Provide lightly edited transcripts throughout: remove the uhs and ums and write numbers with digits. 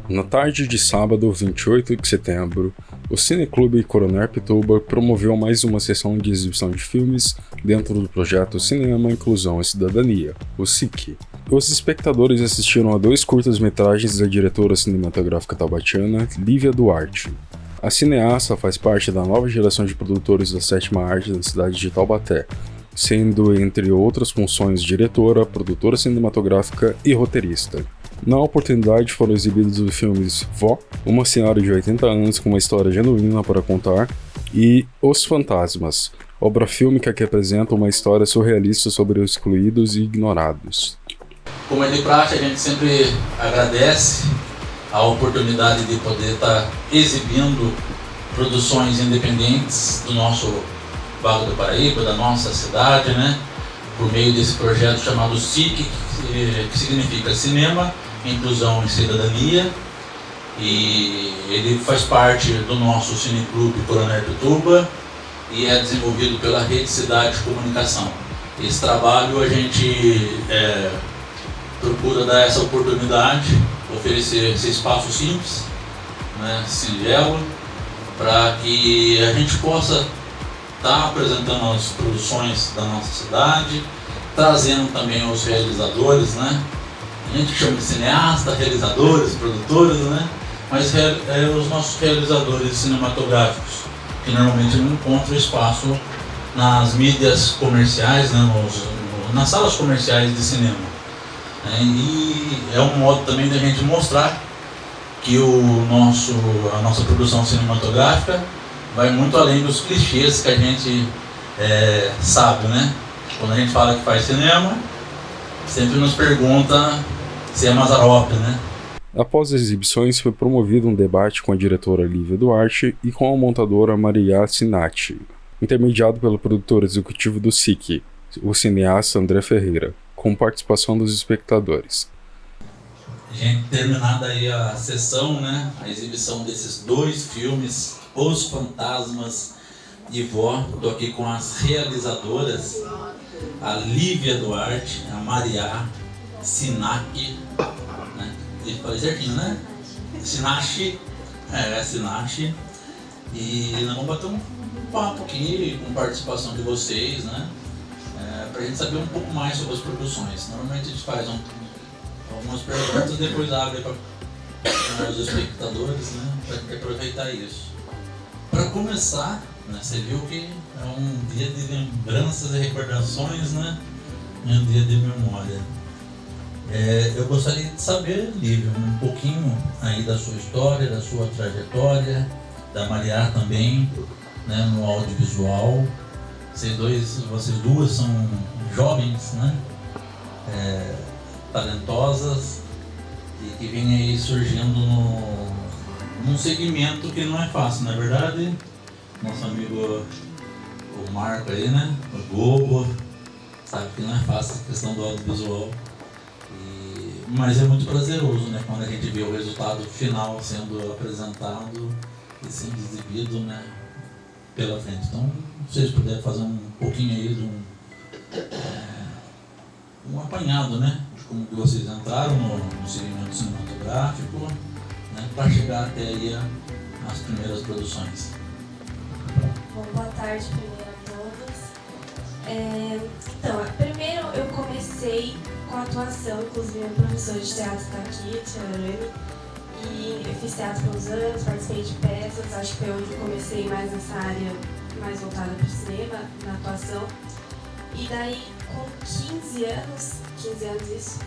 Na tarde de sábado, 28 de setembro, o Cineclube Coronel Pituba promoveu mais uma sessão de exibição de filmes dentro do projeto Cinema, Inclusão e Cidadania, o SIC. Os espectadores assistiram a 2 curtas-metragens da diretora cinematográfica taubatiana Lívia Duarte. A cineasta faz parte da nova geração de produtores da 7ª arte da cidade de Taubaté, sendo, entre outras funções, diretora, produtora cinematográfica e roteirista. Na oportunidade foram exibidos os filmes Vó, uma senhora de 80 anos com uma história genuína para contar, e Os Fantasmas, obra fílmica que apresenta uma história surrealista sobre os excluídos e ignorados. Como é de praxe, a gente sempre agradece a oportunidade de poder estar exibindo produções independentes do nosso Vale do Paraíba, da nossa cidade, né? Por meio desse projeto chamado SIC, que significa Cinema, Inclusão e Cidadania, e ele faz parte do nosso Cineclube Coronel Pituba e é desenvolvido pela Rede Cidade de Comunicação. Esse trabalho a gente procura dar essa oportunidade, oferecer esse espaço simples, né, singelo, para que a gente possa estar apresentando as produções da nossa cidade, trazendo também os realizadores, né? A gente chama de cineasta, realizadores, produtores, né? Mas os nossos realizadores cinematográficos, que normalmente não encontram espaço nas mídias comerciais, né? Nas salas comerciais de cinema. E é um modo também da gente mostrar que a nossa produção cinematográfica vai muito além dos clichês que a gente sabe, né? Quando a gente fala que faz cinema, sempre nos pergunta se é Mazzaropi, né? Após as exibições, foi promovido um debate com a diretora Lívia Duarte e com a montadora Maria Sinatti, intermediado pelo produtor executivo do SIC, o cineasta André Ferreira, com participação dos espectadores. A gente terminada aí a sessão, né? A exibição desses 2 filmes, Os Fantasmas e Vó. Estou aqui com as realizadoras, a Lívia Duarte, a Maria Sinatti, né? Falei certinho, né? Sinatti, Sinatti. E nós vamos bater um papo aqui com participação de vocês, né? Para a gente saber um pouco mais sobre as produções. Normalmente a gente faz algumas perguntas e depois abre para os espectadores, né? Para a gente aproveitar isso. Para começar, né, você viu que é um dia de lembranças e recordações, né? É um dia de memória. Eu gostaria de saber, Lívia, um pouquinho aí da sua história, da sua trajetória, da Maria também, né, no audiovisual. Vocês duas são jovens, né? Talentosas e que vêm aí surgindo num segmento que não é fácil, não é verdade? Nosso amigo o Marco aí, né? O Globo, sabe que não é fácil a questão do audiovisual. Mas é muito prazeroso, né? Quando a gente vê o resultado final sendo apresentado e sendo exibido, né? Pela frente. Então, se vocês puderem fazer um pouquinho aí de um apanhado, né? De como que vocês entraram no segmento cinematográfico, né? Para chegar até aí as primeiras produções. Bom, boa tarde primeiro a todos. Então, primeiro eu comecei com atuação, inclusive meu professor de teatro está aqui, a tia Anne, e eu fiz teatro por uns anos, participei de peças, acho que foi onde eu comecei mais nessa área, mais voltada para o cinema, na atuação. E daí, com 15 anos isso,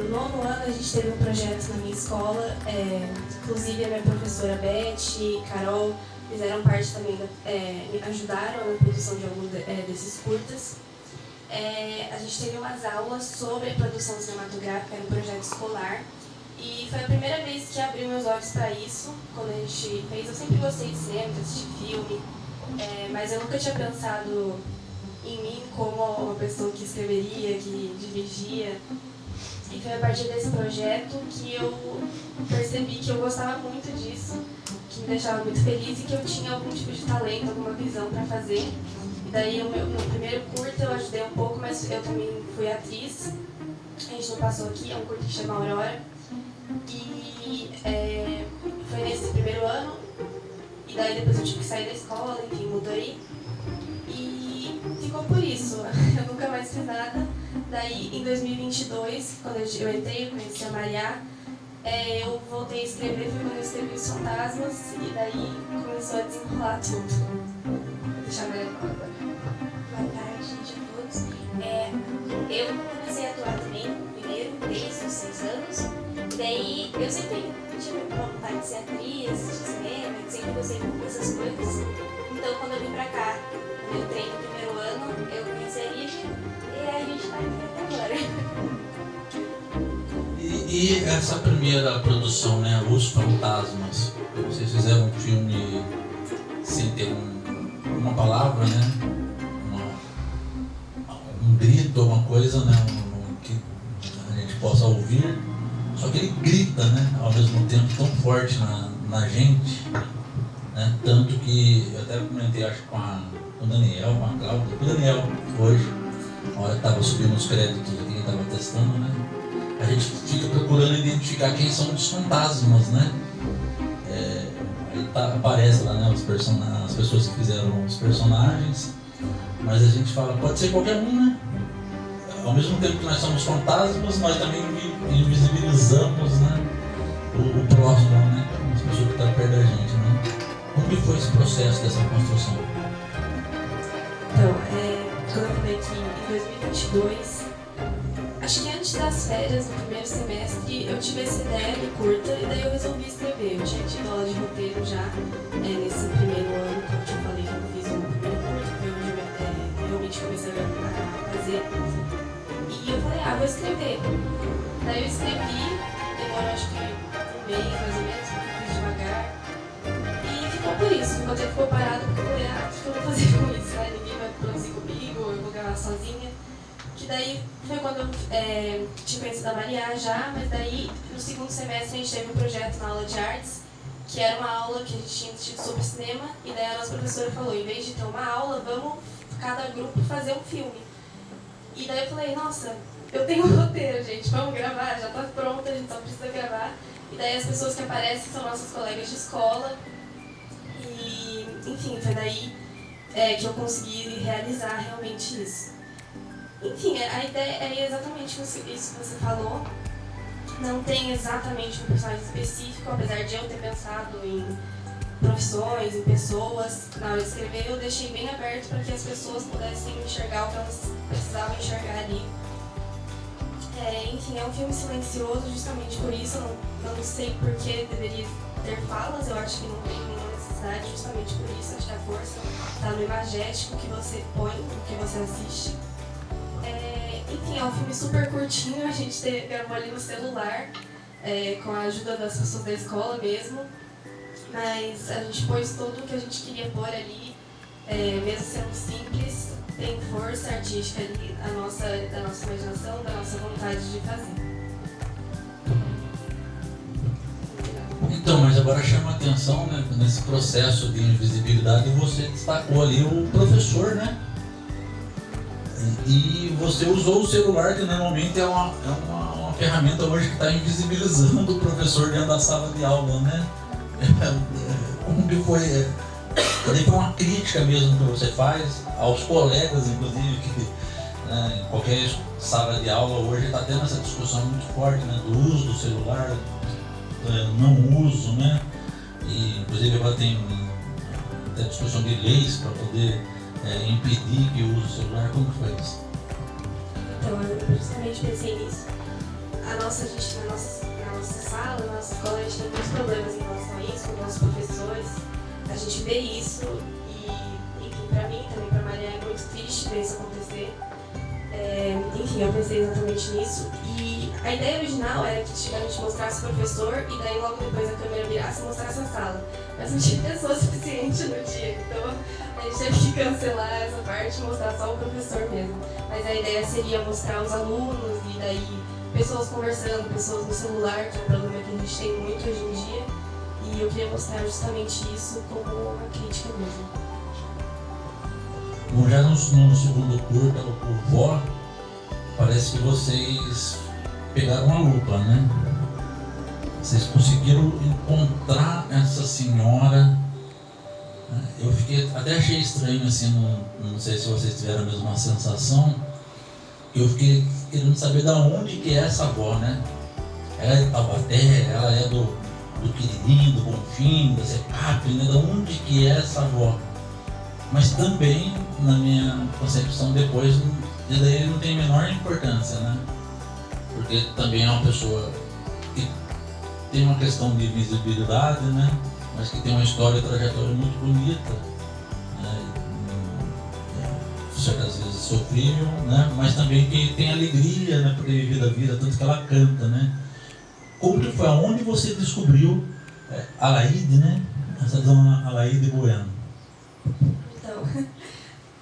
no 9º ano a gente teve um projeto na minha escola, inclusive a minha professora Beth e Carol fizeram parte também, me ajudaram na produção de alguns desses curtas. A gente teve umas aulas sobre produção cinematográfica, era um projeto escolar, e foi a primeira vez que abriu meus olhos para isso, quando a gente fez. Eu sempre gostei de cinema, de assistir filme, mas eu nunca tinha pensado em mim como uma pessoa que escreveria, que dirigia. E foi a partir desse projeto que eu percebi que eu gostava muito disso, que me deixava muito feliz e que eu tinha algum tipo de talento, alguma visão para fazer. E daí, no primeiro curta eu ajudei um pouco, mas eu também fui atriz. A gente não passou aqui, é um curta que chama Aurora. E foi nesse primeiro ano, e daí depois eu tive que sair da escola, enfim, mudei. E ficou por isso, eu nunca mais fiz nada. Daí em 2022, quando eu entrei, eu conheci a Maria, eu voltei a escrever, foi quando eu escrevi Os Fantasmas, e daí começou a desenrolar tudo. Vou deixar a Maria falar agora. Boa tarde, gente, a todos. Eu comecei a atuar também, primeiro, desde os 6 anos. Daí eu sempre tive vontade de ser atriz, de cinema, sempre gostei muito dessas coisas. Então quando eu vim pra cá, eu entrei no primeiro ano, eu conheci a Lígia e a gente tá aqui até agora. E essa primeira produção, né, Os Fantasmas, vocês fizeram um filme sem ter uma palavra, né, um grito, alguma coisa, né, que a gente possa ouvir, só que ele grita, né, ao mesmo tempo tão forte na gente, né, tanto que eu até comentei, acho, com o Daniel, com a Cláudia, com o Daniel hoje, na hora que estava subindo os créditos aqui, que estava testando, né, a gente fica procurando identificar quem são os fantasmas, né, aí aparece lá, né, as pessoas que fizeram os personagens, mas a gente fala, pode ser qualquer um, né? Ao mesmo tempo que nós somos fantasmas, nós também invisibilizamos, né, o próximo, né? As pessoas que estão perto da gente, né? Como que foi esse processo dessa construção? Então, quando eu falei que em 2022, acho que antes das férias, no primeiro semestre, eu tive essa ideia de curta e daí eu resolvi escrever. Eu tinha tido aula de roteiro já nesse primeiro ano, que eu te falei que eu fiz o primeiro curta, foi onde eu realmente comecei a fazer. E eu falei, vou escrever. Daí eu escrevi, demorou acho que um mês mais ou menos, porque eu fiz devagar. E ficou por isso, ficou até ficou parado, porque eu falei, o que eu vou fazer com isso? Ninguém vai produzir comigo, eu vou gravar sozinha. Que daí foi quando eu tinha conhecido a Maria já, mas daí no segundo semestre a gente teve um projeto na aula de artes, que era uma aula que a gente tinha tido sobre cinema, e daí a nossa professora falou, em vez de ter uma aula, vamos cada grupo fazer um filme. E daí eu falei, nossa, eu tenho um roteiro, gente, vamos gravar, já tá pronto, a gente só precisa gravar. E daí as pessoas que aparecem são nossas colegas de escola, e enfim, foi daí que eu consegui realizar realmente isso. Enfim, a ideia é exatamente isso que você falou. Não tem exatamente um personagem específico, apesar de eu ter pensado em profissões, em pessoas. Na hora de escrever, eu deixei bem aberto para que as pessoas pudessem enxergar o que elas precisavam enxergar ali. Enfim, é um filme silencioso justamente por isso. Eu não sei por que deveria ter falas, eu acho que não tem nenhuma necessidade, justamente por isso. Acho que a força está no imagético que você põe, no que você assiste. Enfim, é um filme super curtinho, a gente gravou ali no celular, com a ajuda das pessoas da escola mesmo, mas a gente pôs tudo o que a gente queria pôr ali, mesmo sendo simples, tem força artística ali, da nossa imaginação, da nossa vontade de fazer. Então, mas agora chama a atenção, né, nesse processo de invisibilidade, você destacou ali o professor, né? E você usou o celular, que normalmente é uma ferramenta hoje que está invisibilizando o professor dentro da sala de aula, né? Como que foi? Foi uma crítica mesmo que você faz aos colegas, inclusive, que em qualquer sala de aula hoje está tendo essa discussão muito forte, né? Do uso do celular, não uso, né? E, inclusive, agora tem até discussão de leis para poder impedir que use o celular. Como foi isso? Então, eu justamente pensei nisso. Na nossa sala, na nossa escola, a gente tem muitos problemas em relação a isso, com os nossos professores. A gente vê isso e, enfim, pra mim, também pra Maria, é muito triste ver isso acontecer. Enfim, eu pensei exatamente nisso. E a ideia original era que a gente mostrasse o professor e daí logo depois a câmera virasse e mostrasse a sala. Mas não tinha pessoa suficiente no dia, então a gente teve que cancelar essa parte e mostrar só o professor mesmo. Mas a ideia seria mostrar os alunos e daí pessoas conversando, pessoas no celular, que é um problema que a gente tem muito hoje em dia. E eu queria mostrar justamente isso como uma crítica mesmo. Bom, já no segundo curta, o Vó, parece que vocês pegaram uma lupa, né? Vocês conseguiram encontrar essa senhora? Eu até achei estranho, assim, não sei se vocês tiveram a mesma sensação. Eu fiquei querendo saber de onde que é essa avó, né? Ela é de Taubaté, ela é do Quiririm, do Bonfim, da Secap, né? De onde que é essa avó? Mas também, na minha concepção, depois, isso daí não tem a menor importância, né? Porque também é uma pessoa que tem uma questão de visibilidade, né? Mas que tem uma história e trajetória muito bonita, né? Certas vezes sofrível, né? Mas também que tem alegria, né? Por ter vivido a vida, tanto que ela canta, né? Como que foi? Aonde você descobriu Alaide, né? Essa dona Alaide Bueno? Então,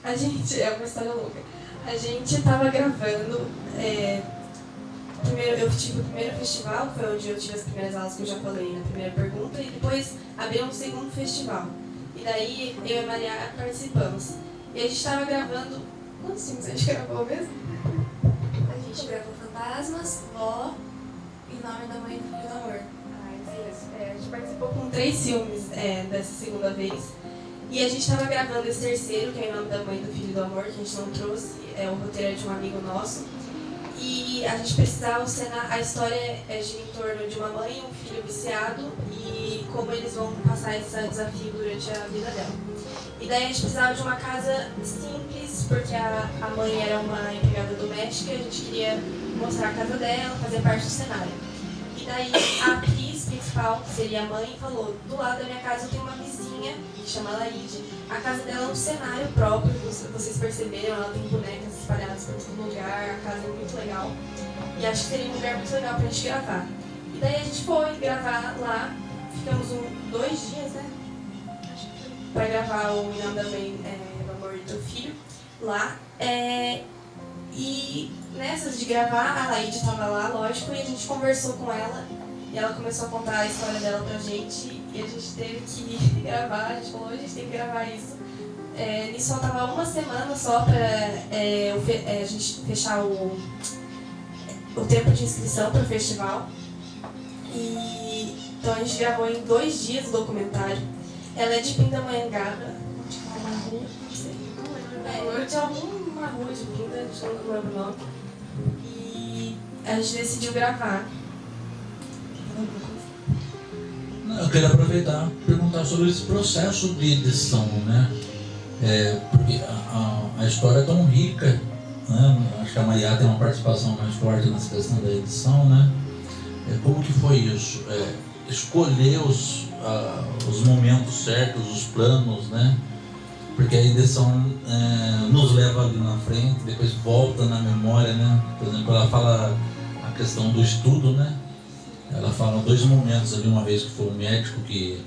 a gente, é uma história longa. A gente tava gravando, primeiro, eu tive o primeiro festival, foi onde eu tive as primeiras aulas que eu já falei na primeira pergunta, e depois abriu um segundo festival. E daí eu e a Maria participamos. E a gente tava gravando. Quantos filmes a gente gravou mesmo? A gente gravou Fantasmas, Vó e Nome da Mãe do Filho do Amor. Isso. A gente participou com 3 filmes dessa segunda vez. E a gente estava gravando esse terceiro, que é Em Nome da Mãe do Filho do Amor, que a gente não trouxe, o roteiro é de um amigo nosso. E a gente precisava cenar, a história gira em torno de uma mãe e um filho viciado e como eles vão passar esse desafio durante a vida dela. E daí a gente precisava de uma casa simples, porque a mãe era uma empregada doméstica e a gente queria mostrar a casa dela, fazer parte do cenário. E daí a atriz principal, que seria a mãe, falou: do lado da minha casa eu tenho uma vizinha, que chama Laide. A casa dela é um cenário próprio, vocês perceberam, ela tem bonecas espalhadas por todo lugar, a casa é muito legal. E acho que seria um lugar muito legal pra gente gravar. E daí a gente foi gravar lá, ficamos 2 dias, né? Pra gravar o Em Nome da Mãe do Amor e do Filho lá. E nessas de gravar, a Laide estava lá, lógico, e a gente conversou com ela. E ela começou a contar a história dela pra gente. E a gente teve que gravar, a gente falou: a gente tem que gravar isso. Nisso faltava 1 semana só pra a gente fechar o tempo de inscrição para o festival. Então a gente gravou em 2 dias o documentário. Ela é de Pindamonhangaba, de uma rua, não sei. De alguma rua de Pinda, não lembro o nome. E a gente decidiu gravar. Eu quero aproveitar e perguntar sobre esse processo de edição, né? Porque a história é tão rica, né? Acho que a Maria tem uma participação mais forte nessa questão da edição, né? Como que foi isso? Escolher os momentos certos, os planos, né? Porque a edição nos leva ali na frente, depois volta na memória, né? Por exemplo, ela fala a questão do estudo, né? Ela fala 2 momentos ali, uma vez que foi o médico que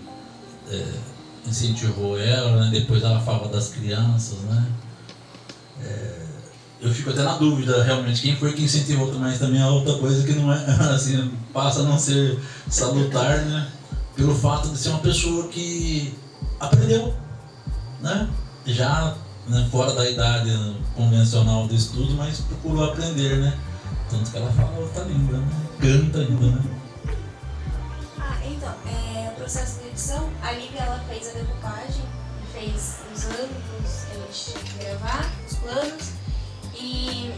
incentivou ela, né? Depois ela fala das crianças, né? Eu fico até na dúvida, realmente, quem foi que incentivou, mas também é outra coisa que não é, assim, passa a não ser salutar, né? Pelo fato de ser uma pessoa que aprendeu, né? Já fora da idade convencional do estudo, mas procurou aprender, né? Tanto que ela fala outra língua, né? Canta ainda, né? Então, o processo de edição, a Lívia ela fez a decupagem, fez os ângulos que a gente tinha que gravar, os planos, e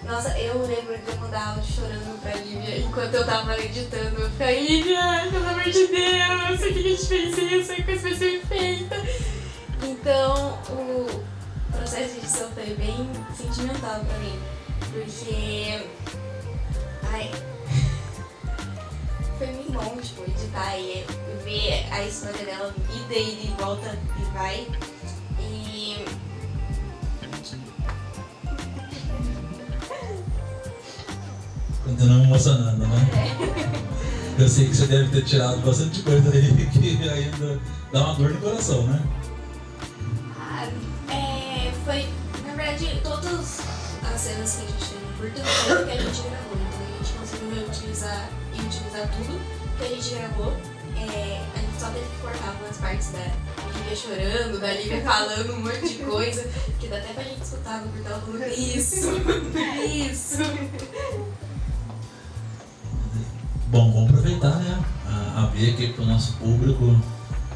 nossa, eu lembro de eu mandar áudio chorando pra Lívia enquanto eu tava editando. Eu falei: Lívia, pelo amor de Deus, por que a gente fez isso? A coisa vai ser feita. Então, o processo de edição foi bem sentimental pra mim, porque foi muito bom, tipo, editar e ver a história dela ida e de volta e vai. E Continua emocionando, né? Eu sei que você deve ter tirado bastante coisa aí que ainda dá uma dor no coração, né? foi, na verdade, todas as cenas que a gente tem no curta foi o que a gente gravou, então a gente conseguiu reutilizar e utilizar tudo que a gente gravou. A gente só teve que cortar algumas partes da Lívia chorando, da Lívia falando um monte de coisa, que dá até pra gente escutar no curta ela falando isso. Bom, vamos aproveitar, né? Abrir aqui para o nosso público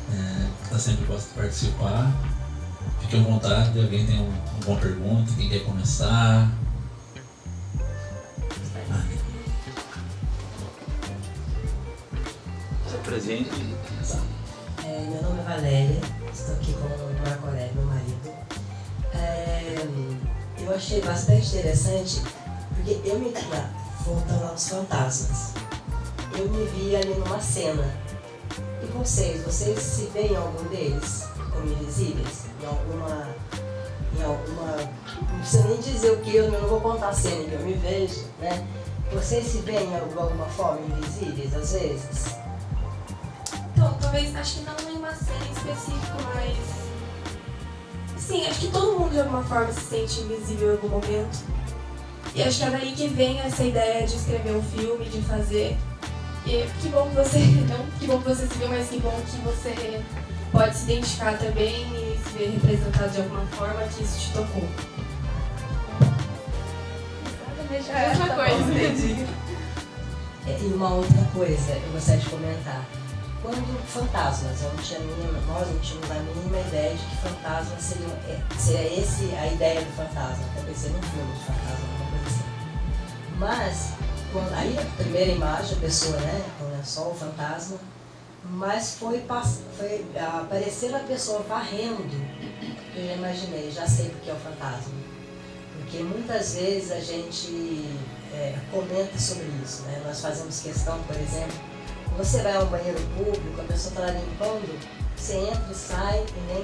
que está sempre gosta de participar. Fique à vontade, alguém tem alguma pergunta, quem quer começar? Se apresente. Meu nome é Valéria, estou aqui com o Marco Aurélio, meu marido. Eu achei bastante interessante, porque voltando aos fantasmas, eu me vi ali numa cena. E vocês se veem em algum deles como invisíveis? Em alguma... Não precisa nem dizer o que, eu não vou contar a cena que eu me vejo, né? Vocês se veem de alguma forma invisíveis, às vezes? Então, talvez, acho que não em uma cena específica, mas... Sim, acho que todo mundo de alguma forma se sente invisível em algum momento. E acho que é daí que vem essa ideia de escrever um filme, de fazer. E que bom que você... Não que bom que você se viu, mas que bom que você pode se identificar também e se ver representado de alguma forma, que isso te tocou. Outra coisa. Entendi. E uma outra coisa eu gostaria de comentar. Quando fantasmas, nós não tínhamos a mínima ideia de que fantasma seria esse a ideia do fantasma. Até pensei num filme de fantasma, alguma coisa assim. Mas, aí a primeira imagem, a pessoa, né, com o lençol, o fantasma, mas foi aparecer a pessoa varrendo, eu já imaginei, já sei porque é o fantasma. Porque muitas vezes a gente comenta sobre isso, né? Nós fazemos questão, por exemplo, você vai a um banheiro público, a pessoa está lá limpando, você entra e sai e nem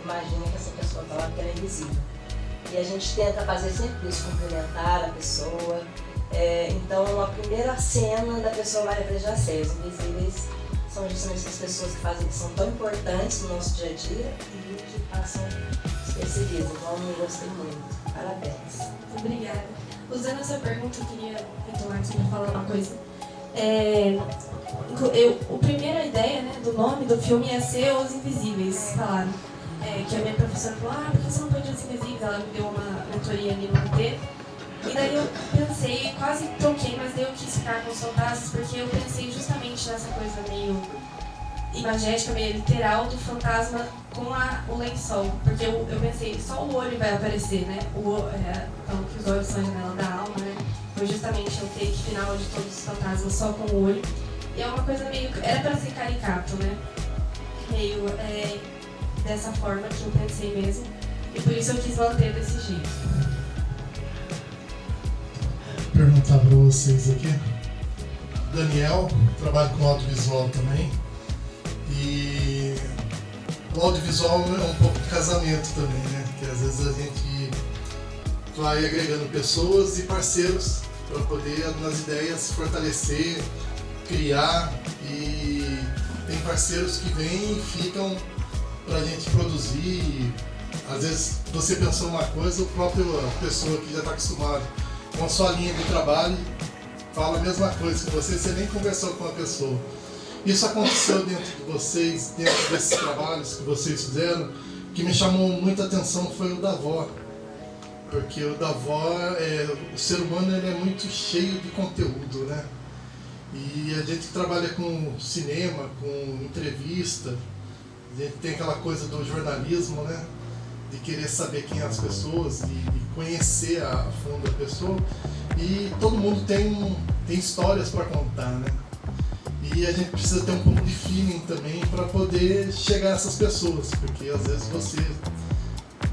imagina que essa pessoa está lá porque ela é invisível. E a gente tenta fazer sempre isso, cumprimentar a pessoa. Então a primeira cena da pessoa vai representar os invisíveis são justamente essas pessoas que são tão importantes no nosso dia a dia e que passam despercebidas. Então eu gostei muito. Parabéns. Muito obrigada. Usando essa pergunta, eu queria retomar aqui para falar uma coisa. A primeira ideia, né, do nome do filme ia ser Os Invisíveis, falaram. Que a minha professora falou, por que você não põe Os Invisíveis? Ela me deu uma mentoria ali no UT. E daí eu pensei, quase troquei, mas daí eu quis ficar com os fantasmas, porque eu pensei justamente nessa coisa meio imagética, meio literal do fantasma com o lençol. Porque eu pensei, só o olho vai aparecer, né? Então, que os olhos são a janela da alma, né? Foi justamente o take final de todos os fantasmas só com o olho. E é uma coisa meio... Era pra ser caricato, né? Meio dessa forma que eu pensei mesmo. E por isso eu quis manter desse jeito. Vou perguntar pra vocês aqui. Daniel, trabalho com audiovisual também. E o audiovisual é um pouco de casamento também, né? Porque às vezes a gente vai agregando pessoas e parceiros para poder nas ideias fortalecer, criar, e tem parceiros que vêm e ficam para a gente produzir. Às vezes você pensou uma coisa, a pessoa que já está acostumada com a sua linha de trabalho fala a mesma coisa que você nem conversou com a pessoa. Isso aconteceu dentro de vocês, dentro desses trabalhos que vocês fizeram. O que me chamou muita atenção foi o da avó. Porque o da avó, o ser humano ele é muito cheio de conteúdo, né? E a gente trabalha com cinema, com entrevista, a gente tem aquela coisa do jornalismo, né? De querer saber quem é as pessoas, de conhecer a fundo a pessoa. E todo mundo tem histórias para contar, né? E a gente precisa ter um pouco de feeling também para poder chegar a essas pessoas, porque às vezes você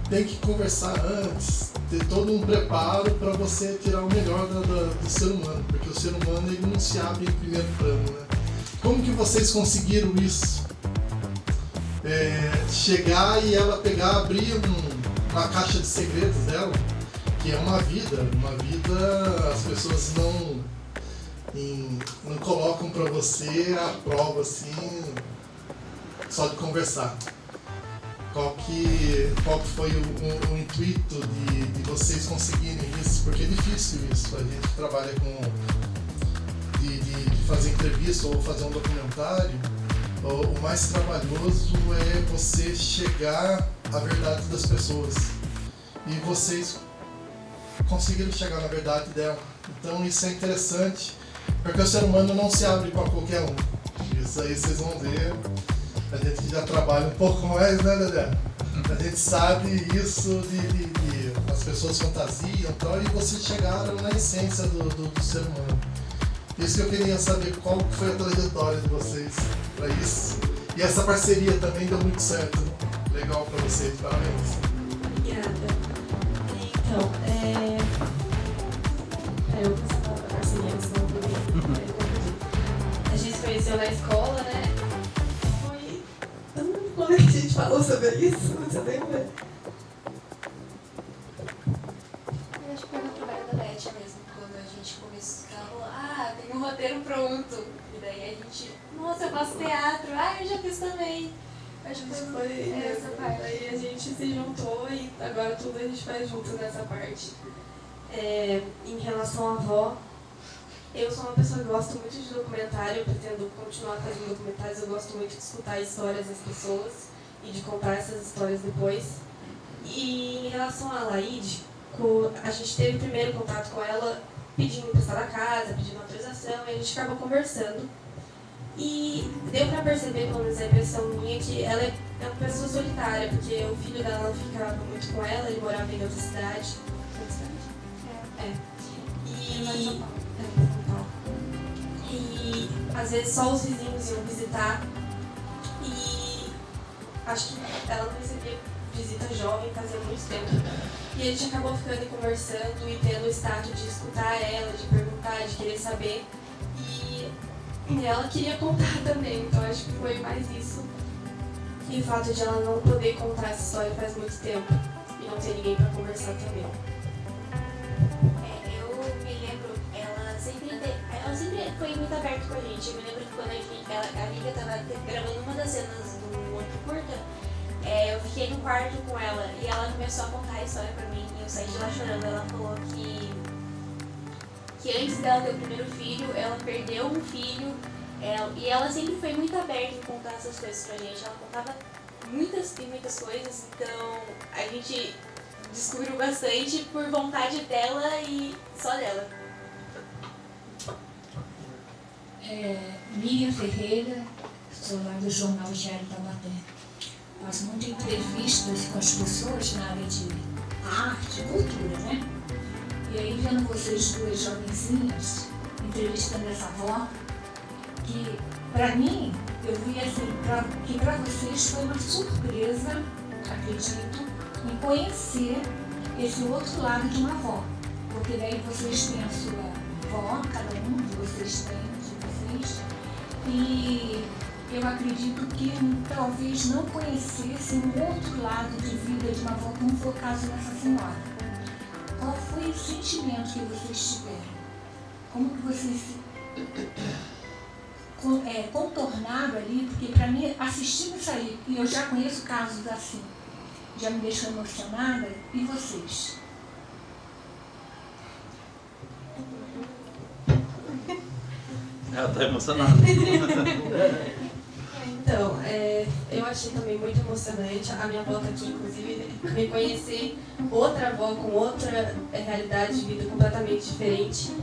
tem que conversar antes, ter todo um preparo para você tirar o melhor do ser humano, porque o ser humano ele não se abre em primeiro plano, né? Como que vocês conseguiram isso? Chegar e ela abrir uma caixa de segredos dela, que é uma vida as pessoas não colocam para você a prova assim, só de conversar. Qual que foi o intuito de vocês conseguirem isso? Porque é difícil isso, a gente trabalha de fazer entrevista ou fazer um documentário. O mais trabalhoso é você chegar à verdade das pessoas. E vocês conseguiram chegar na verdade dela. Então isso é interessante. Porque o ser humano não se abre para qualquer um. Isso aí vocês vão ver. A gente que já trabalha um pouco mais, né, Dedé? A gente sabe isso de as pessoas fantasiam e tal, e vocês chegaram na essência do ser humano. Isso que eu queria saber, qual foi a trajetória de vocês para isso. E essa parceria também deu muito certo. Legal para vocês, parabéns. Obrigada. Então, eu vou falar da parceria antes do A gente se conheceu na escola, né? Foi. Quando é que a gente falou sobre isso? Você lembra? Eu acho que foi no trabalho da Beth mesmo, quando a gente começou a falar, tem um roteiro pronto. E daí a gente, nossa, eu faço teatro, eu já fiz também. Acho que Foi essa parte. Aí a gente se juntou e agora tudo a gente faz junto nessa parte. Em relação à avó, eu sou uma pessoa que gosto muito de documentário, eu pretendo continuar fazendo documentários, eu gosto muito de escutar histórias das pessoas e de contar essas histórias depois. E em relação à Laide, a gente teve primeiro contato com ela pedindo emprestar a casa, pedindo autorização, e a gente acabou conversando. E deu pra perceber, pelo menos a impressão minha, que ela é uma pessoa solitária, porque o filho dela não ficava muito com ela, ele morava em outra cidade. E às vezes só os vizinhos iam visitar. E acho que ela não recebia visita jovem fazia muito tempo. E a gente acabou ficando e conversando e tendo o status de escutar ela, de perguntar, de querer saber. E ela queria contar também, então acho que foi mais isso. E o fato de ela não poder contar essa história faz muito tempo e não ter ninguém pra conversar também. Eu me lembro, ela sempre foi muito aberta com a gente. Eu me lembro que quando a Lívia estava gravando uma das cenas do outro curta, eu fiquei no quarto com ela e ela começou a contar a história pra mim e eu saí de lá chorando. Ela falou que antes dela ter o primeiro filho, ela perdeu um filho e ela sempre foi muito aberta em contar essas coisas pra gente. Ela contava muitas e muitas coisas, então a gente descobriu bastante por vontade dela e só dela. Miriam Ferreira, sou lá do jornal Diário Taubaté. Faço muitas entrevistas com as pessoas na área de arte, cultura, né? E aí, vendo vocês duas jovenzinhas entrevistando essa avó, que pra mim, eu vi assim, que pra vocês foi uma surpresa, acredito, em conhecer esse outro lado de uma avó. Porque daí vocês têm a sua avó, cada um de vocês tem de vocês, e eu acredito que talvez não conhecessem um outro lado de vida de uma avó, como foi o caso dessa senhora. Qual foi o sentimento que vocês tiveram? Como que vocês contornaram ali? Porque para mim, assistindo isso aí, e eu já conheço casos assim, já me deixou emocionada, e vocês? Ela tá emocionada. Então, eu achei também muito emocionante. A minha avó tá aqui, inclusive, me conhecer outra avó com outra realidade de vida completamente diferente.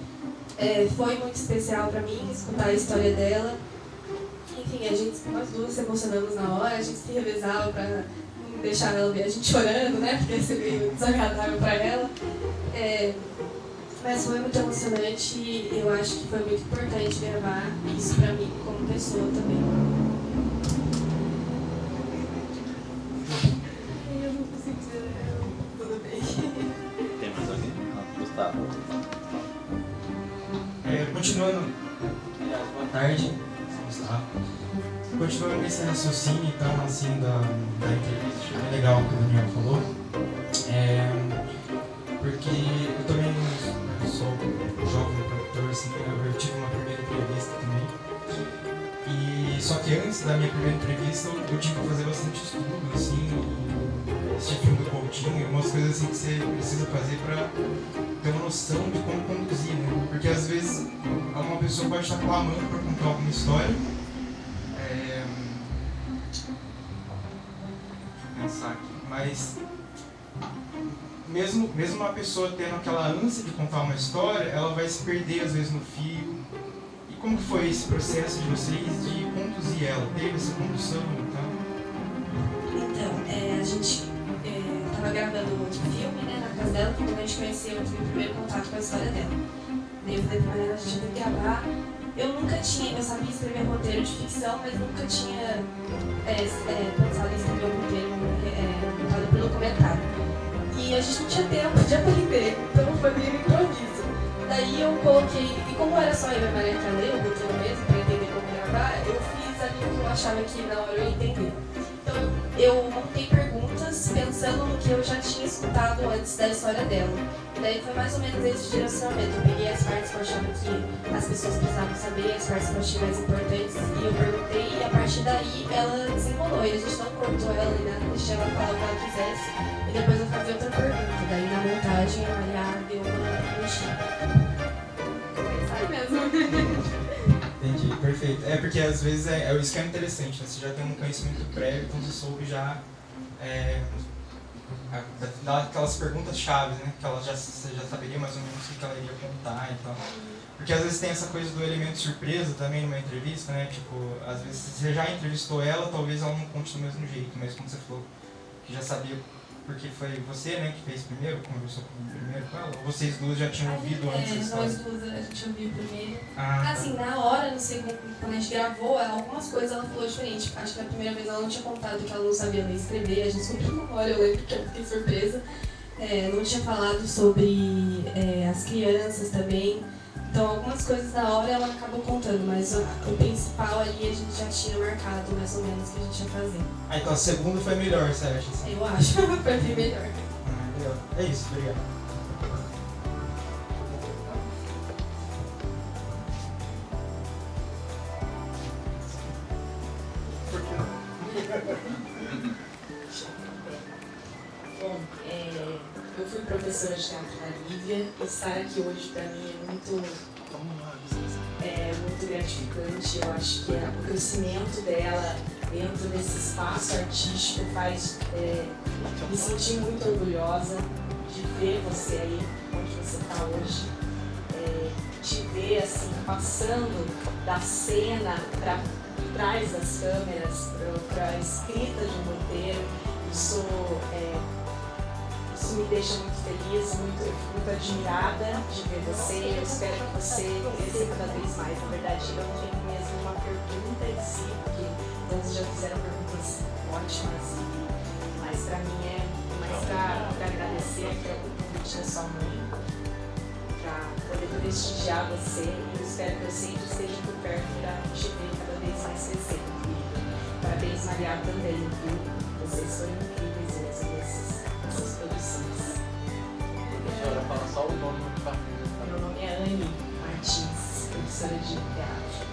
Foi muito especial para mim escutar a história dela. Enfim, nós duas se emocionamos na hora, a gente se revezava para não deixar ela ver a gente chorando, né? Porque ia ser meio desagradável para ela. Mas foi muito emocionante e eu acho que foi muito importante gravar isso para mim como pessoa também. Eu não consigo dizer, tudo bem. Tem mais alguém? Gustavo. Continuando, boa tarde, Gustavo. Continuando nesse raciocínio, então, assim, da entrevista, achei bem legal o que o Daniel falou, porque eu também sou jovem produtor, assim, eu tive uma primeira entrevista também, e só que antes da minha primeira entrevista eu tive que fazer bastante estudo, assim, assistir filme do Coutinho, e umas coisas assim que você precisa fazer para ter uma noção de como conduzir, né? Porque às vezes uma pessoa pode estar clamando para contar alguma história. Deixa eu pensar aqui. Mas mesmo uma pessoa tendo aquela ânsia de contar uma história, ela vai se perder às vezes no fio, como foi esse processo de vocês de conduzir ela? Teve essa condução Então, a gente estava gravando outro filme, né, na casa dela, quando a gente conheceu, eu tive o primeiro contato com a história dela. Daí eu falei pra ela, a gente tem que gravar. Eu sabia escrever roteiro de ficção, mas nunca tinha pensado em escrever um roteiro montado pelo documentário. E a gente não tinha tempo de aprender, então foi meio improviso. Daí eu coloquei, e como era só eu e a Maria que ler o roteiro mesmo, para entender como gravar, eu fiz ali o que eu achava que na hora eu ia entender. Então eu montei perguntas pensando no que eu já tinha escutado antes da história dela. E daí foi mais ou menos esse direcionamento. Eu peguei as partes que eu achava que as pessoas precisavam saber, as partes que eu achei mais importantes, e eu perguntei, e a partir daí ela desenrolou. E a gente não cortou ela nem nada, deixei ela falar o que ela quisesse, e depois eu fazia outra pergunta. Daí na montagem a Maria deu uma mexida. Sabe mesmo? Entendi, perfeito. Porque às vezes isso que é interessante, né? Você já tem um conhecimento prévio, então você soube já dar aquelas perguntas-chave, né? Que você já saberia mais ou menos o que ela iria contar e tal. Porque às vezes tem essa coisa do elemento surpresa também numa entrevista, né? Tipo, às vezes você já entrevistou ela, talvez ela não conte do mesmo jeito, mas como você falou, que já sabia porque foi você, né, que fez primeiro, conversou primeiro com ela? Ou vocês duas já tinham ouvido antes? Nós duas a gente ouviu primeiro. Tá. Assim, na hora, no segundo, quando a gente gravou, algumas coisas ela falou diferente. Acho que na primeira vez ela não tinha contado que ela não sabia ler e escrever. A gente descobriu na hora, eu lembro que eu fiquei surpresa. Não tinha falado sobre as crianças também. Então, algumas coisas na hora ela acabou contando, mas o principal ali a gente já tinha marcado mais ou menos o que a gente ia fazer. Então a segunda foi melhor, você acha? Assim? Eu acho, foi bem melhor. Legal. É isso, obrigado. Bom, eu fui professora de teatro na Lívia e estar aqui hoje para mim é muito gratificante. Eu acho que o crescimento dela dentro desse espaço artístico faz me sentir muito orgulhosa de ver você aí onde você está hoje, te ver assim passando da cena para trás das câmeras, para a escrita de um roteiro. Isso me deixa muito feliz, muito admirada de ver você. Eu espero que você cresça cada vez mais. Na verdade, eu não tenho mesmo uma pergunta em si, porque todos já fizeram perguntas ótimas, mas para mim é mais para agradecer aqui o convite da sua mãe, para poder prestigiar você, e eu espero que eu sempre esteja por perto para te ver cada vez mais crescendo. Parabéns, Maria, também, viu? Vocês foram incríveis mesmo nessas produções. A senhora fala só o nome do família. Meu nome é Anne Martins, professora de teatro.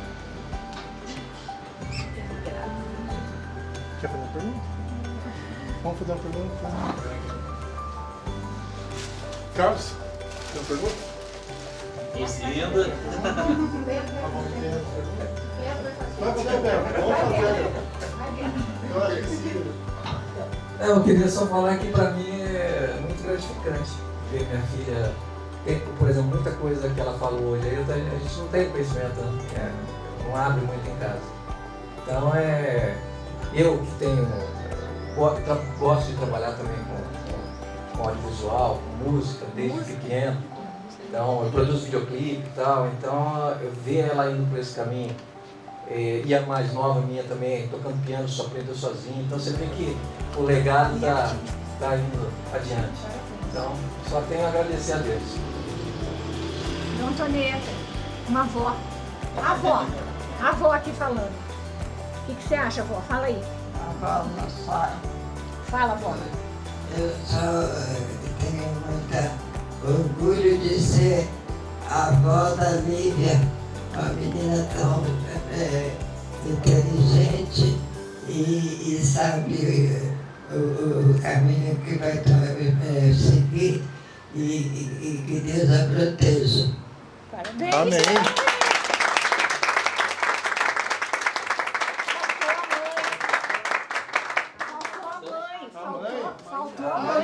Quer fazer uma pergunta? Vamos fazer uma pergunta? Carlos, tem uma pergunta? Moça linda. Vai fazer a pergunta. Vamos fazer. Eu queria só falar que para mim é muito gratificante ver minha filha. Tem, por exemplo, muita coisa que ela falou hoje, a gente não tem conhecimento, não abre muito em casa. Então eu que tenho, gosto de trabalhar também com audiovisual, com música, desde pequeno. Então eu produzo videoclipe e tal, então eu ver ela indo por esse caminho. E a mais nova minha também, tocando piano, só aprendeu sozinho. Então você vê que o legado está indo adiante. Então só tenho a agradecer a Deus. Dona Antonieta, uma avó. A avó aqui falando. O que você acha, avó? Fala aí. Avó, uma senhora. Fala, avó. Eu só tenho muito orgulho de ser a avó da Lívia, uma menina tão inteligente e sabe o caminho que vai seguir e que Deus a proteja. Parabéns. Amém. Faltou a mãe.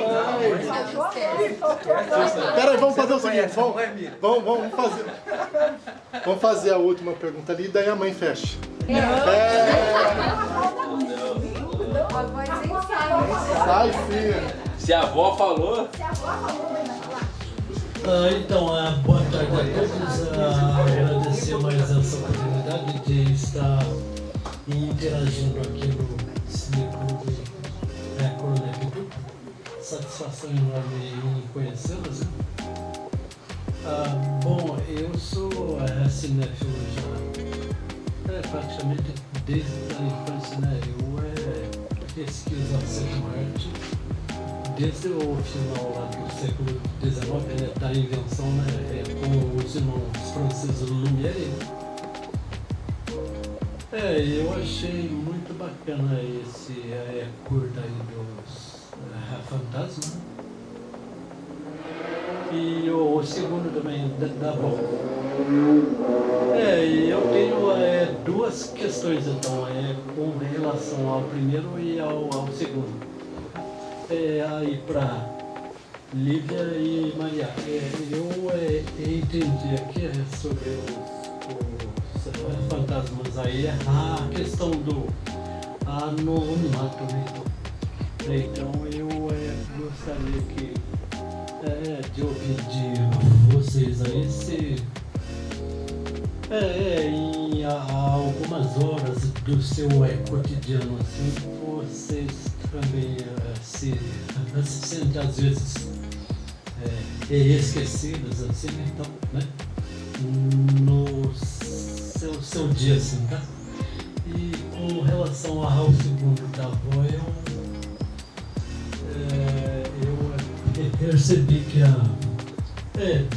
Peraí, vamos fazer o seguinte. Vamos fazer. Vamos fazer a última pergunta ali, daí a mãe fecha. Sai, filha. Se a avó falou... Então, boa tarde a todos. Agradecer mais essa oportunidade de estar interagindo aqui no Cineclube Coronel Pituba. Satisfação enorme em conhecê-los. Bom, eu sou cinéfilo já praticamente desde a infância, né? Eu pesquiso a sétima arte desde o final lá do século XIX, da invenção, né? Com os irmãos franceses Lumière. Eu achei muito bacana esse curta aí dos fantasmas. E o segundo também, da avó. E eu tenho duas questões então, com relação ao primeiro e ao segundo. Aí para Lívia e Maria. Eu entendi aqui sobre os fantasmas aí, a questão do anonimato, né? Então eu gostaria de ouvir de vocês aí se em algumas horas do seu cotidiano assim, vocês também se sentem às vezes esquecidos assim, então, né? No seu dia assim, tá? E com relação ao segundo da avó, eu percebi que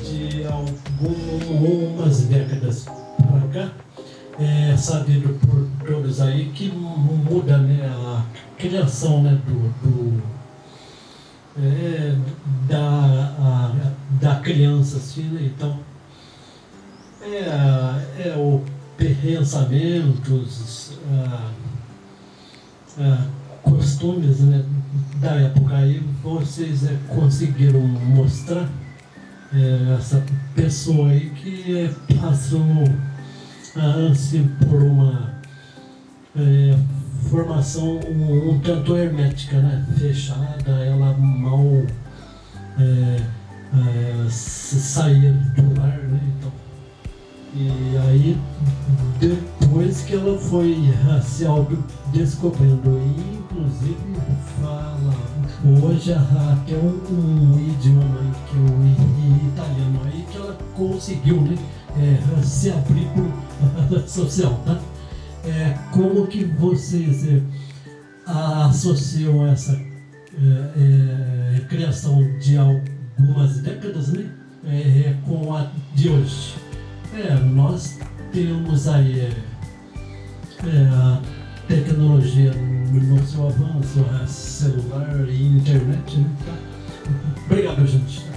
de algumas décadas para cá, sabido por todos aí que muda, né, a criação, né, da criança, assim, né? Então o pensamentos, costumes, né, da época aí, vocês conseguiram mostrar essa pessoa aí que passou assim, por uma formação um tanto hermética, né, fechada, ela mal saía do lar, né, então. E aí, depois que ela foi se autodescobrindo, e inclusive fala hoje até um idioma aí, que é o italiano aí, que ela conseguiu, né, se abrir para a social, tá? Como que vocês associam essa criação de algumas décadas, né, com a de hoje? Nós temos aí a tecnologia no seu avanço, celular e internet, né? Obrigado, gente.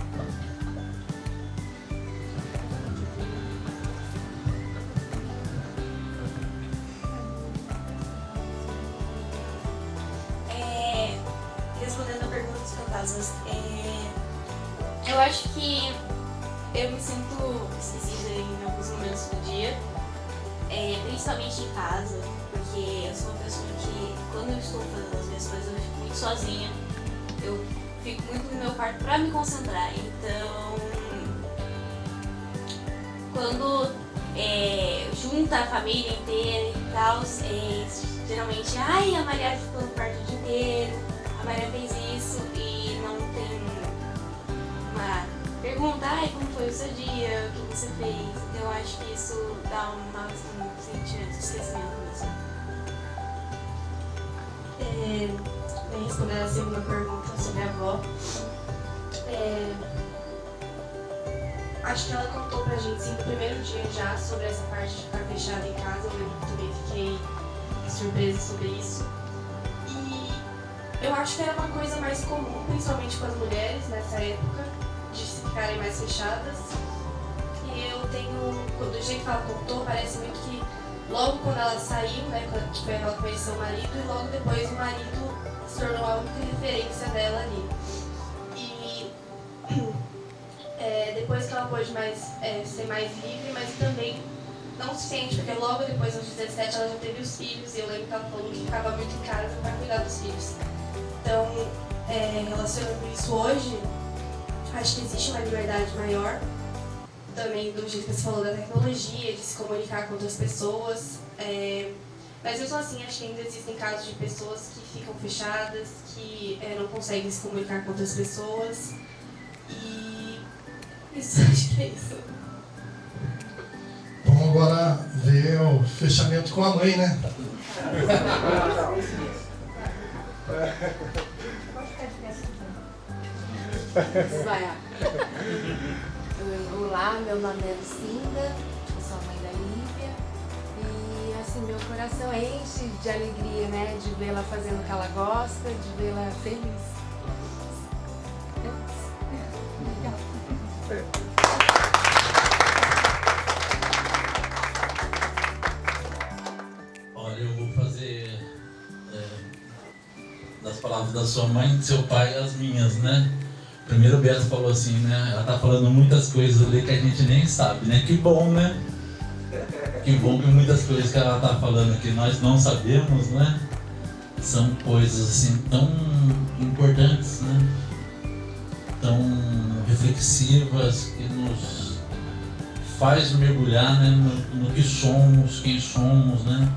Respondendo a pergunta dos fantasmas, eu acho que eu me sinto esquecida em alguns momentos do dia, principalmente em casa, porque eu sou uma pessoa que, quando eu estou fazendo as minhas coisas, eu fico muito sozinha. Eu fico muito no meu quarto para me concentrar. Então, quando junta a família inteira e tal, geralmente, a Maria ficou no quarto o dia inteiro, a Maria fez isso, e não tem uma pergunta, como foi o seu dia, o que você fez. Então eu acho que isso dá um sentimento de esquecimento mesmo. Respondendo a segunda pergunta sobre a avó, acho que ela contou pra gente, sim, no primeiro dia já, sobre essa parte de ficar fechada em casa. Eu lembro que também fiquei surpresa sobre isso. E eu acho que era uma coisa mais comum, principalmente com as mulheres nessa época, de ficarem mais fechadas. E eu tenho, do jeito que ela contou, parece muito que logo quando ela saiu, né, quando foi ela conheceu o marido, e logo depois o marido se tornou a única referência dela ali. E depois que ela pôde ser mais livre, mas também não o suficiente, porque logo depois, aos 17, ela já teve os filhos, e eu lembro que ela falou que ficava muito em casa para cuidar dos filhos. Então, relacionando isso hoje, acho que existe uma liberdade maior, também do jeito que você falou da tecnologia, de se comunicar com outras pessoas, mas mesmo assim, acho que ainda existem casos de pessoas que ficam fechadas, que não conseguem se comunicar com outras pessoas, e isso, acho que é isso. Vamos agora ver o fechamento com a mãe, né? Olá, meu nome é Lucinda, eu sou a mãe da Lívia e assim, meu coração enche de alegria, né, de vê-la fazendo o que ela gosta, de vê-la feliz. Olha, eu vou fazer das palavras da sua mãe e do seu pai as minhas, né? Primeiro o Beto falou assim, né? Ela tá falando muitas coisas ali que a gente nem sabe, né? Que bom, né? Que bom que muitas coisas que ela tá falando que nós não sabemos, né? São coisas assim tão importantes, né? Tão reflexivas, que nos faz mergulhar, né? no que somos, quem somos, né?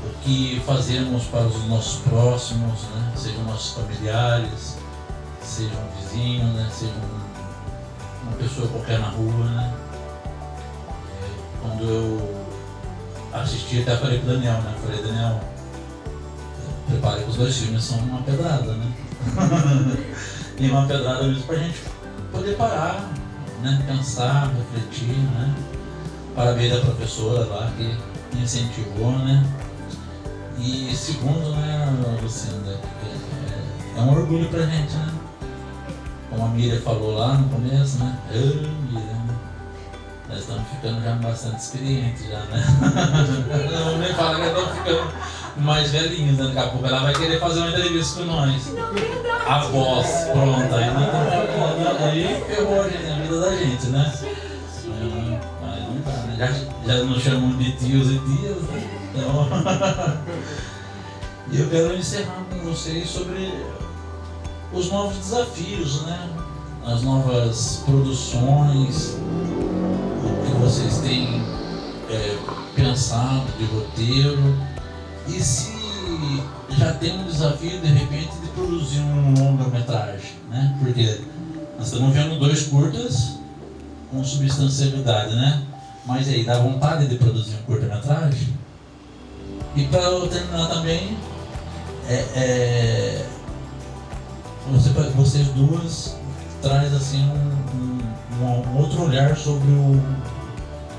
O que fazemos para os nossos próximos, né? Sejam nossos familiares, seja um vizinho, né? Seja uma pessoa qualquer na rua, né? Quando eu assisti, até falei pro Daniel, né? Falei, Daniel, prepare que os 2 filmes são uma pedrada, né? E uma pedrada mesmo pra gente poder parar, né? Pensar, refletir, né? Parabéns à professora lá que incentivou, né? E segundo, né, Lucinda, é um orgulho pra gente, né? Como a Miriam falou lá no começo, né? Miriam, nós estamos ficando já bastante experientes já, né? Não nem fala que estamos ficando mais velhinhos, né? Daqui a pouco ela vai querer fazer uma entrevista com nós. A voz, pronta, aí ferrou a vida da gente, né? Mas não dá, né? Já nos chamam de tios e tias, né? Então, e eu quero encerrar com vocês sobre os novos desafios, né? As novas produções, o que vocês têm pensado de roteiro, e se já tem um desafio de repente de produzir um longa-metragem, né? Porque nós estamos vendo 2 curtas com substancialidade, né? Mas aí, dá vontade de produzir um curta-metragem? E para eu terminar também, vocês duas traz assim um outro olhar sobre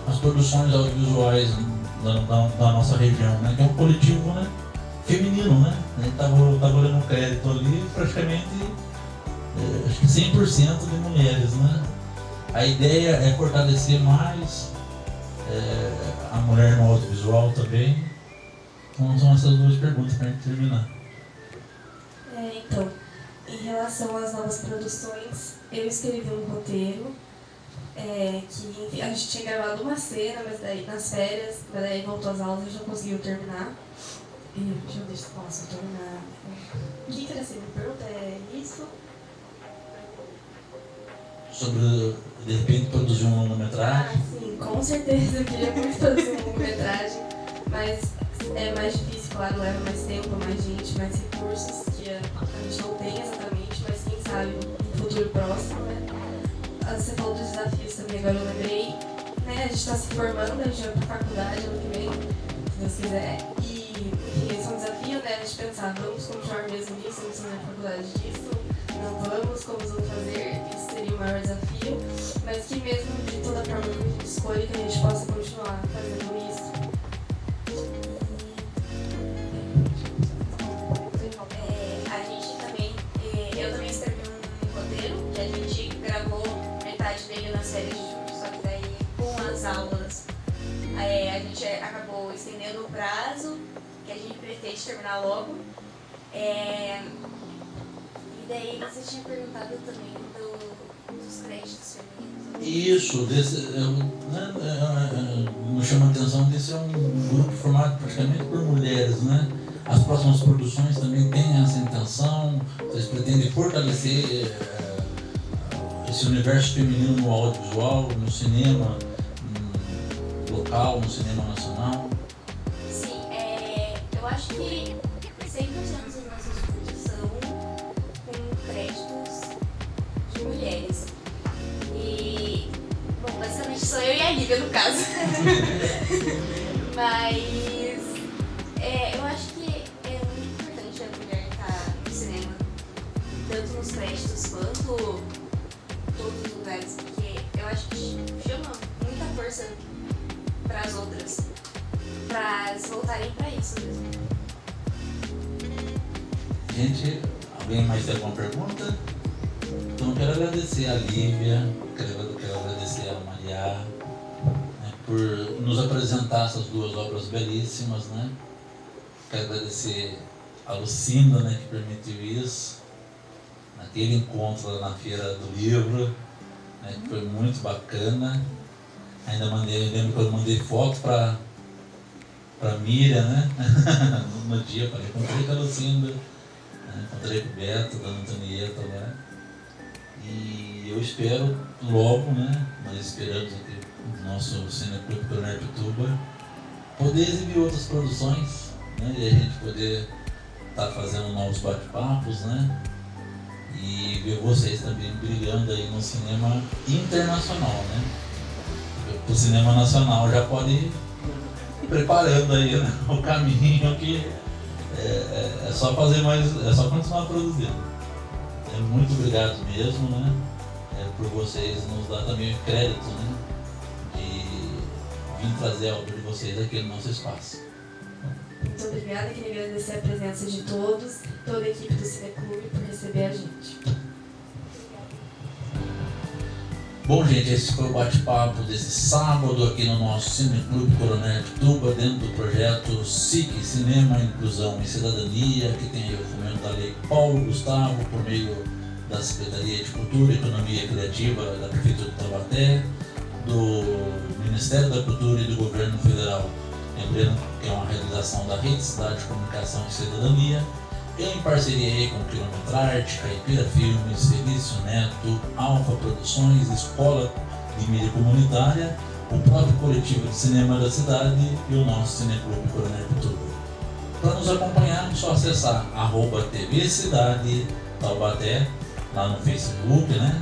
as produções audiovisuais da nossa região, né? Que é um coletivo, né? Feminino, né? A gente estava olhando um crédito ali, praticamente acho que 100% de mulheres, né? A ideia é fortalecer mais a mulher no audiovisual também. Então são essas 2 perguntas para a gente terminar. Então, em relação às novas produções, eu escrevi um roteiro que, enfim, a gente tinha gravado uma cena, mas daí nas férias, mas daí voltou às aulas e a gente não conseguiu terminar. Deixa eu ver se posso terminar. O que era assim? A pergunta é isso? Sobre, de repente, produzir uma longa-metragem? Sim, com certeza eu queria muito produzir uma longa-metragem, mas é mais difícil, claro, leva mais tempo, mais gente, mais recursos, que a gente não tem exatamente, mas quem sabe no futuro próximo, né? Você falou dos desafios também, agora eu lembrei, né? A gente está se formando, a gente vai para a faculdade ano que vem, se Deus quiser, e enfim, esse é um desafio, né? A gente pensar, vamos continuar mesmo nisso, vamos fazer a faculdade disso, não vamos, como vamos fazer, isso seria o maior desafio, mas que mesmo de toda forma que a gente escolhe, que a gente possa continuar fazendo isso. Eu também escrevi um roteiro que a gente gravou metade dele nas férias de julho, só que daí com as aulas a gente acabou estendendo o prazo, que a gente pretende terminar logo. E daí você tinha perguntado também dos créditos femininos. Isso, me chama a atenção desse é um grupo formado praticamente por mulheres, né? As próximas produções também têm essa intenção, vocês pretendem fortalecer esse universo feminino no audiovisual, no cinema local, no cinema nacional? Sim, eu acho que 100% das nossas curtas são com créditos de mulheres. E, bom, basicamente sou eu e a Lívia no caso. Mas eu acho que é muito importante a mulher estar no cinema, tanto nos créditos quanto em todos os lugares, porque eu acho que chama muita força para as outras, para elas voltarem para isso mesmo. Gente, alguém mais tem alguma pergunta? Então eu quero agradecer a Lívia, quero agradecer a Maria, né, por nos apresentar essas duas obras belíssimas, né? Quero agradecer a Lucinda, né, que permitiu isso, naquele encontro lá na Feira do Livro, né, que foi muito bacana. Ainda lembro que eu mandei foto para Miriam, né? No dia, eu falei, encontrei com a Lucinda, né? Encontrei com o Beto, da Antonieta lá. E eu espero logo, né? Nós esperamos aqui no nosso Cineclube Coronel Pituba poder exibir outras produções, né? E a gente poder estar fazendo novos bate-papos, né? E ver vocês também brilhando aí no cinema internacional, né? O cinema nacional já pode ir preparando aí, né, o caminho que é só fazer mais, é só continuar produzindo. Muito obrigado mesmo, né, por vocês nos dar também o crédito, né, de vir trazer a obra de vocês aqui no nosso espaço. Muito obrigada, queria agradecer a presença de todos, toda a equipe do Cineclube por receber a gente. Bom, gente, esse foi o bate-papo desse sábado aqui no nosso Cineclube Coronel Pituba, dentro do projeto SIC, Cinema, Inclusão e Cidadania, que tem aí o fomento da Lei Paulo Gustavo, por meio da Secretaria de Cultura e Economia Criativa da Prefeitura de Taubaté, do Ministério da Cultura e do Governo Federal. Lembrando que é uma realização da Rede Cidade de Comunicação e Cidadania, em parceria aí com Quilometrarte, Caipira Filmes, Felício Neto, Alfa Produções, Escola de Mídia Comunitária, o próprio coletivo de cinema da cidade e o nosso Cineclube Coronel Pituba. Para nos acompanhar, é só acessar @TV Cidade Taubaté lá no Facebook, né?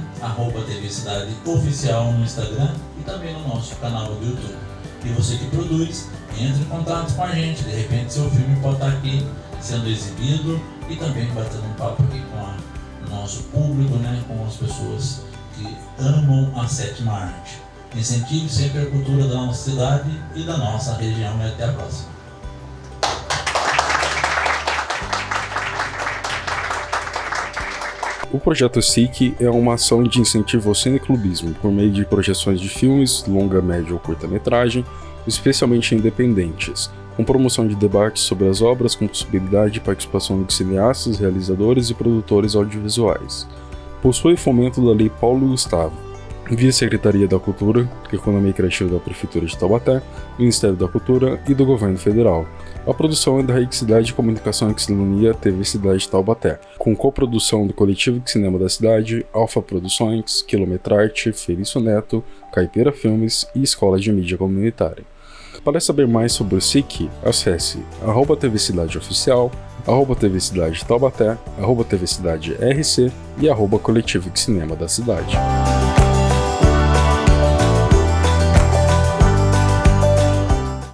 @TV Cidade Oficial no Instagram e também no nosso canal do YouTube. E você que produz, entre em contato com a gente, de repente seu filme pode estar aqui sendo exibido e também batendo um papo aqui com o nosso público, né, com as pessoas que amam a sétima arte. Incentive sempre a cultura da nossa cidade e da nossa região e até a próxima. O projeto SIC é uma ação de incentivo ao cineclubismo por meio de projeções de filmes, longa, média ou curta-metragem, especialmente independentes, com promoção de debates sobre as obras com possibilidade de participação de cineastas, realizadores e produtores audiovisuais. Possui fomento da Lei Paulo Gustavo, via Secretaria da Cultura, Economia Criativa da Prefeitura de Taubaté, Ministério da Cultura e do Governo Federal. A produção é da Rede Cidade de Comunicação e Cidadania TV Cidade de Taubaté, com coprodução do Coletivo de Cinema da Cidade, Alfa Produções, Quilometrarte, Felício Neto, Caipira Filmes e Escola de Mídia Comunitária. Para saber mais sobre o SIC, acesse @TV Cidade Oficial, @TV Cidade Taubaté, @TV Cidade RC e @Coletivo de Cinema da Cidade.